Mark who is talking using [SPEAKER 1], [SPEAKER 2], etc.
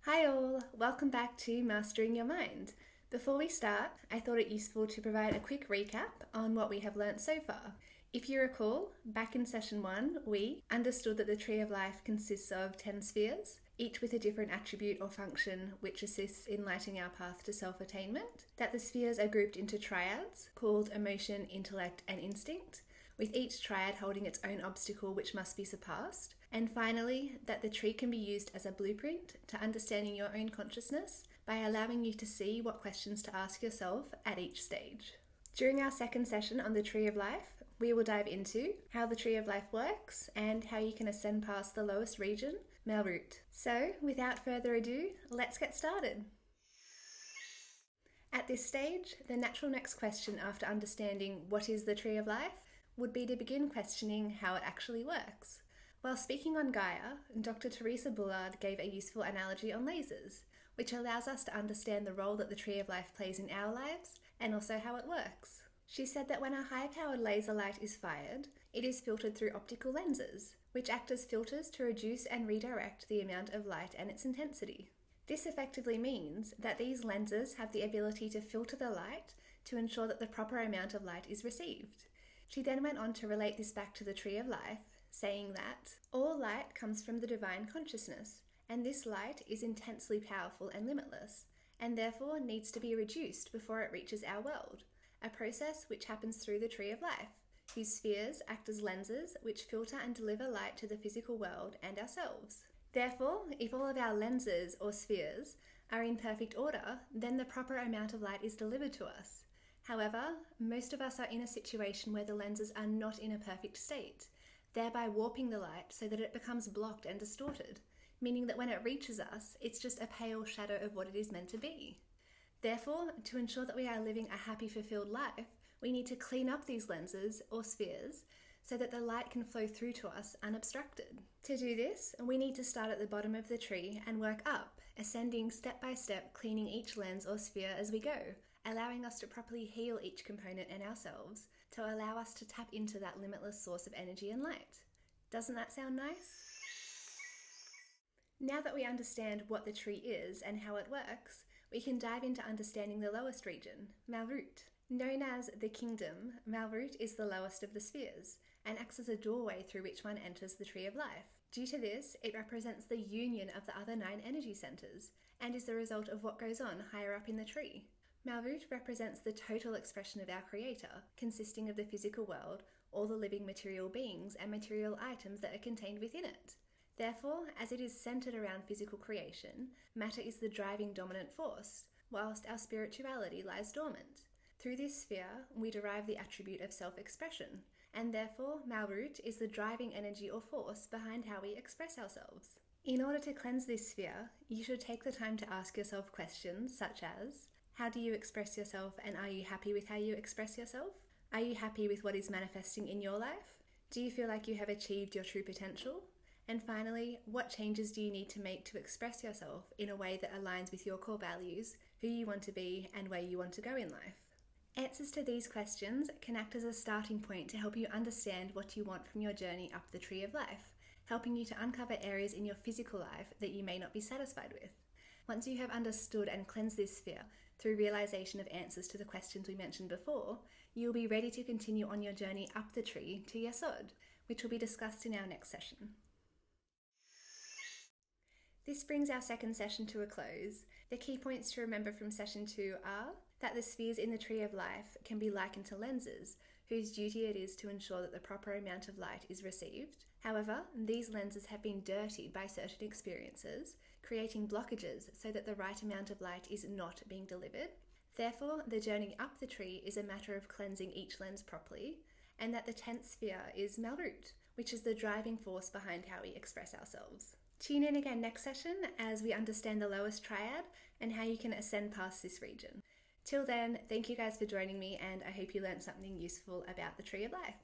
[SPEAKER 1] Hi all, welcome back to Mastering Your Mind. Before we start, I thought it useful to provide a quick recap on what we have learnt so far. If you recall, back in session 1, we understood that the Tree of Life consists of 10 spheres, each with a different attribute or function which assists in lighting our path to self-attainment, that the spheres are grouped into triads called emotion, intellect and instinct, with each triad holding its own obstacle which must be surpassed, and finally, that the tree can be used as a blueprint to understanding your own consciousness by allowing you to see what questions to ask yourself at each stage. During our second session on the Tree of Life, we will dive into how the Tree of Life works and how you can ascend past the lowest region, Malkuth. So, without further ado, let's get started. At this stage, the natural next question after understanding what is the Tree of Life would be to begin questioning how it actually works. While speaking on Gaia, Dr. Teresa Bullard gave a useful analogy on lasers, which allows us to understand the role that the Tree of Life plays in our lives and also how it works. She said that when a high-powered laser light is fired, it is filtered through optical lenses, which act as filters to reduce and redirect the amount of light and its intensity. This effectively means that these lenses have the ability to filter the light to ensure that the proper amount of light is received. She then went on to relate this back to the Tree of Life, saying that all light comes from the divine consciousness, and this light is intensely powerful and limitless, and therefore needs to be reduced before it reaches our world, a process which happens through the Tree of Life, whose spheres act as lenses which filter and deliver light to the physical world and ourselves. Therefore, if all of our lenses or spheres are in perfect order, then the proper amount of light is delivered to us. However, most of us are in a situation where the lenses are not in a perfect state, thereby warping the light so that it becomes blocked and distorted, meaning that when it reaches us, it's just a pale shadow of what it is meant to be. Therefore, to ensure that we are living a happy, fulfilled life, we need to clean up these lenses or spheres so that the light can flow through to us unobstructed. To do this, we need to start at the bottom of the tree and work up, ascending step by step, cleaning each lens or sphere as we go, allowing us to properly heal each component and ourselves to allow us to tap into that limitless source of energy and light. Doesn't that sound nice? Now that we understand what the tree is and how it works, we can dive into understanding the lowest region, Malkuth. Known as the kingdom, Malkuth is the lowest of the spheres and acts as a doorway through which one enters the Tree of Life. Due to this, it represents the union of the other 9 energy centers and is the result of what goes on higher up in the tree. Malkuth represents the total expression of our Creator, consisting of the physical world, all the living material beings and material items that are contained within it. Therefore, as it is centered around physical creation, matter is the driving dominant force, whilst our spirituality lies dormant. Through this sphere, we derive the attribute of self-expression, and therefore Malkuth is the driving energy or force behind how we express ourselves. In order to cleanse this sphere, you should take the time to ask yourself questions such as, how do you express yourself, and are you happy with how you express yourself? Are you happy with what is manifesting in your life? Do you feel like you have achieved your true potential? And finally, what changes do you need to make to express yourself in a way that aligns with your core values, who you want to be, and where you want to go in life? Answers to these questions can act as a starting point to help you understand what you want from your journey up the Tree of Life, helping you to uncover areas in your physical life that you may not be satisfied with. Once you have understood and cleansed this sphere through realization of answers to the questions we mentioned before, you'll be ready to continue on your journey up the tree to Yesod, which will be discussed in our next session. This brings our second session to a close. The key points to remember from session 2 are that the spheres in the Tree of Life can be likened to lenses, whose duty it is to ensure that the proper amount of light is received. However, these lenses have been dirtied by certain experiences, creating blockages so that the right amount of light is not being delivered. Therefore, the journey up the tree is a matter of cleansing each lens properly, and that the 10th sphere is Malkuth, which is the driving force behind how we express ourselves. Tune in again next session as we understand the lowest triad and how you can ascend past this region. Till then, thank you guys for joining me, and I hope you learned something useful about the Tree of Life.